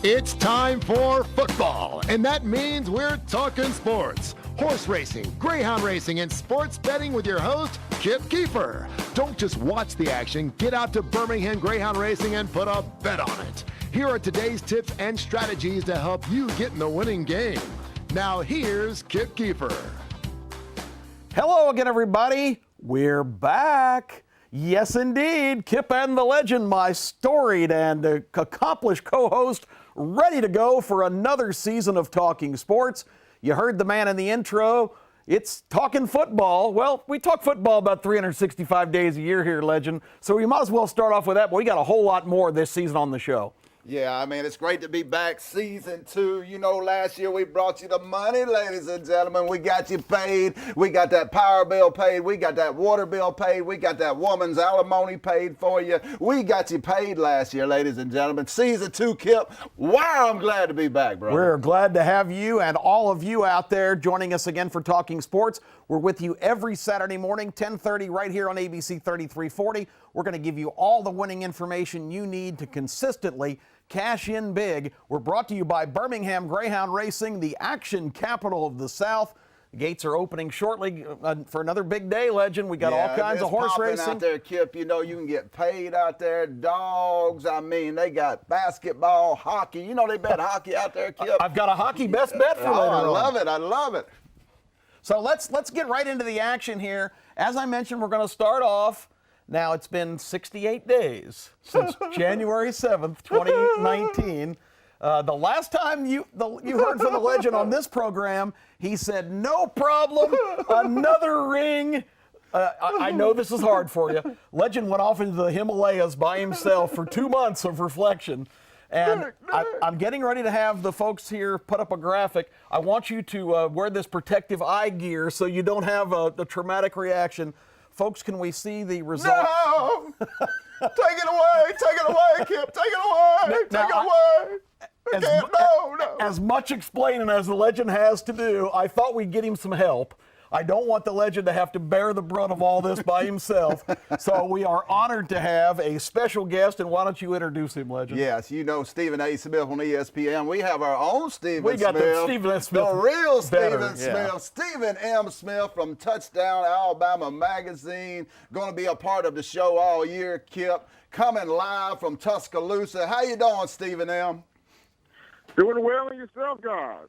It's time for football, and that means we're talking sports. Horse racing, greyhound racing, and sports betting with your host, Kip Keefer. Don't just watch the action. Get out to Birmingham Greyhound Racing and put a bet on it. Here are today's tips and strategies to help you get in the winning game. Now here's Kip Keefer. Hello again, everybody. We're back. Yes, indeed. Kip and the legend, my storied and accomplished co-host, ready to go for another season of Talking Sports. You heard the man in the intro. It's talking football. Well, we talk football about 365 days a year here, legend. So we might as well start off with that, but we got a whole lot more this season on the show. Yeah, I mean, it's great to be back season 2. You know, last year we brought you the money, ladies and gentlemen. We got you paid. We got that power bill paid. We got that water bill paid. We got that woman's alimony paid for you. We got you paid last year, ladies and gentlemen. Season 2, Kip. Wow, I'm glad to be back, brother. We're glad to have you and all of you out there joining us again for Talking Sports. We're with you every Saturday morning, 10:30, right here on ABC 3340. We're going to give you all the winning information you need to consistently cash in big. We're brought to you by Birmingham Greyhound Racing, the action capital of the South. The gates are opening shortly for another big day, legend. We got all kinds of horse racing out there, Kip. You know, you can get paid out there. Dogs, I mean, they got basketball, hockey. You know, they bet hockey out there, Kip. I've got a hockey best bet for later on. I love it. I love it. So let's get right into the action here. As I mentioned, we're going to start off. Now, it's been 68 days since January 7th, 2019. The last time you heard from the legend on this program, he said, no problem, another ring. I know this is hard for you. Legend went off into the Himalayas by himself for 2 months of reflection. And I'm getting ready to have the folks here put up a graphic. I want you to wear this protective eye gear so you don't have a traumatic reaction. Folks, can we see the result? No! Take it away, Kip. Take it away. Take it away. No. As much explaining as the legend has to do, I thought we'd get him some help. I don't want the legend to have to bear the brunt of all this by himself. So we are honored to have a special guest, and why don't you introduce him, legend? Yes, you know Stephen A. Smith on ESPN. We have our own Stephen Smith. We got the Stephen S. Smith. The real Stephen Smith. Yeah. Stephen M. Smith from Touchdown Alabama Magazine. Going to be a part of the show all year, Kip. Coming live from Tuscaloosa. How you doing, Stephen M.? Doing well in yourself, guys.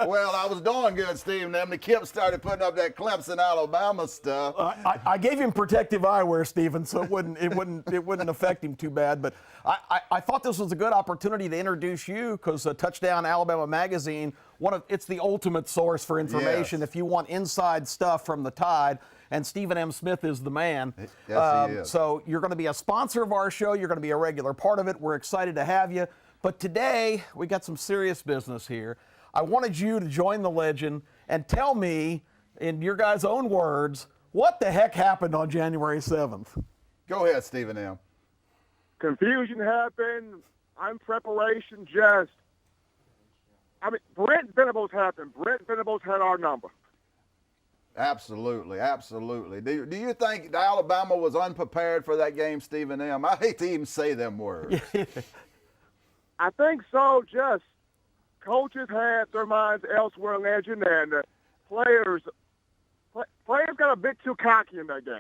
Well, I was doing good, Stephen. Then the Kip started putting up that Clemson, Alabama stuff. I gave him protective eyewear, Stephen, so it wouldn't affect him too bad. But I thought this was a good opportunity to introduce you because Touchdown Alabama Magazine, it's the ultimate source for information. Yes. If you want inside stuff from the Tide. And Stephen M. Smith is the man. Yes, he is. So you're going to be a sponsor of our show. You're going to be a regular part of it. We're excited to have you. But today, we got some serious business here. I wanted you to join the legend and tell me, in your guys' own words, what the heck happened on January 7th? Go ahead, Stephen M. Confusion happened. Unpreparation just. I mean, Brent Venables happened. Brent Venables had our number. Absolutely. Do you think Alabama was unprepared for that game, Stephen M.? I hate to even say them words. I think so. Just coaches had their minds elsewhere, legend, and players got a bit too cocky in that game.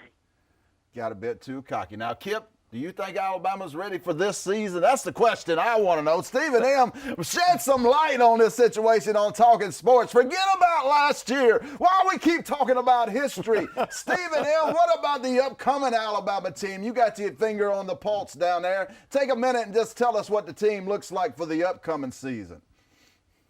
Got a bit too cocky. Now, Kip, do you think Alabama's ready for this season? That's the question I want to know. Stephen M., shed some light on this situation on Talking Sports. Forget about last year. Why we keep talking about history? Stephen M., what about the upcoming Alabama team? You got your finger on the pulse down there. Take a minute and just tell us what the team looks like for the upcoming season.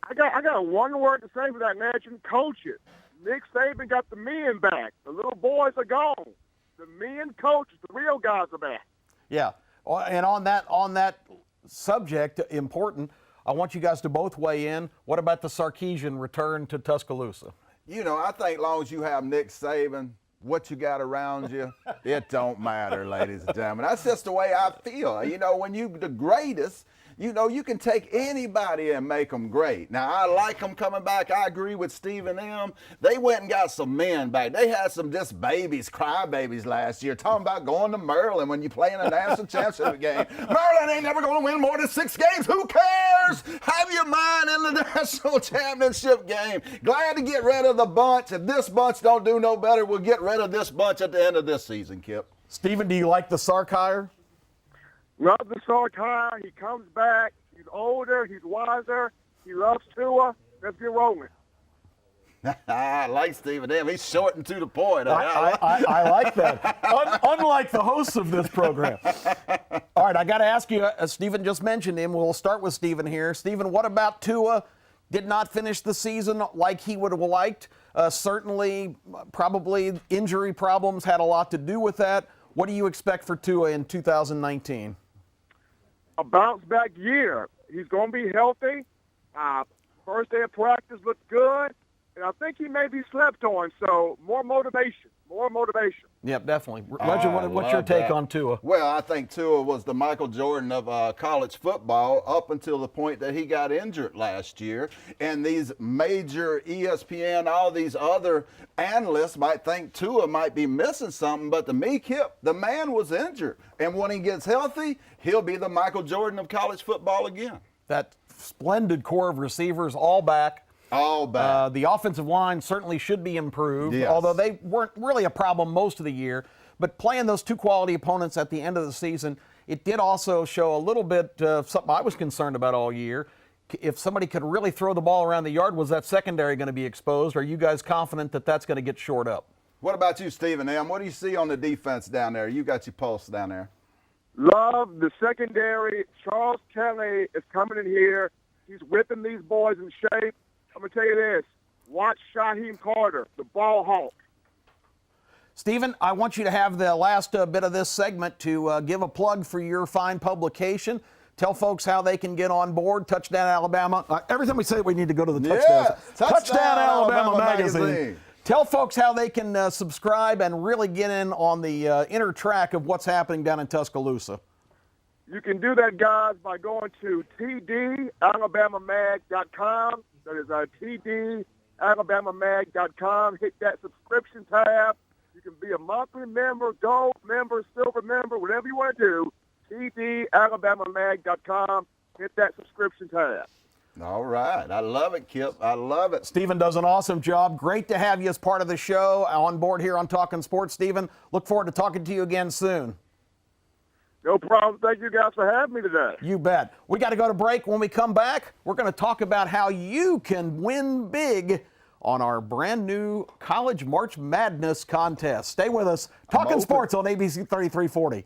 I got one word to say for that, legend: coaches. Nick Saban got the men back. The little boys are gone. The men coaches, the real guys are back. Yeah, and on that subject, important, I want you guys to both weigh in. What about the Sarkisian return to Tuscaloosa? You know, I think as long as you have Nick Saban, what you got around you, it don't matter, ladies and gentlemen. That's just the way I feel. You know, when you the greatest, you know, you can take anybody and make them great. Now, I like them coming back. I agree with Steve and them. They went and got some men back. They had some just babies, crybabies last year, talking about going to Maryland when you play in a national championship game. Maryland ain't never going to win more than 6 games. Who cares? Have your mind in the national championship game. Glad to get rid of the bunch. If this bunch don't do no better, we'll get rid of this bunch at the end of this season, Kip. Stephen, do you like the Sark hire? Love the Sark hire. He comes back. He's older. He's wiser. He loves Tua. Let's get rolling. I like Stephen M. He's short and to the point. I like that. Unlike the hosts of this program. All right, I got to ask you, Stephen just mentioned him. We'll start with Stephen here. Stephen, what about Tua? Did not finish the season like he would have liked. Certainly, probably injury problems had a lot to do with that. What do you expect for Tua in 2019? A bounce-back year. He's going to be healthy. First day of practice looked good. And I think he may be slept on, so more motivation. Yep, definitely. Roger, what's your take on Tua? Well, I think Tua was the Michael Jordan of college football up until the point that he got injured last year. And these major ESPN, all these other analysts might think Tua might be missing something. But to me, Kip, the man was injured. And when he gets healthy, he'll be the Michael Jordan of college football again. That splendid core of receivers all back. All back. The offensive line certainly should be improved, yes. although they weren't really a problem most of the year. But playing those two quality opponents at the end of the season, it did also show a little bit of something I was concerned about all year. If somebody could really throw the ball around the yard, was that secondary going to be exposed? Are you guys confident that that's going to get shored up? What about you, Stephen M.? What do you see on the defense down there? You got your pulse down there. Love the secondary. Charles Kelly is coming in here. He's whipping these boys in shape. I'm going to tell you this. Watch Shaheem Carter, the ball hawk. Stephen, I want you to have the last bit of this segment to give a plug for your fine publication. Tell folks how they can get on board. Touchdown Alabama. Every time we say it, we need to go to the Touchdown Alabama magazine. Tell folks how they can subscribe and really get in on the inner track of what's happening down in Tuscaloosa. You can do that, guys, by going to tdalabamamag.com. That is tdalabamamag.com. Hit that subscription tab. You can be a monthly member, gold member, silver member, whatever you want to do. tdalabamamag.com. Hit that subscription tab. All right. I love it, Kip. I love it. Stephen does an awesome job. Great to have you as part of the show on board here on Talking Sports. Stephen, look forward to talking to you again soon. No problem. Thank you guys for having me today. You bet. We got to go to break. When we come back, we're going to talk about how you can win big on our brand new College March Madness contest. Stay with us. Talking Sports on ABC 3340.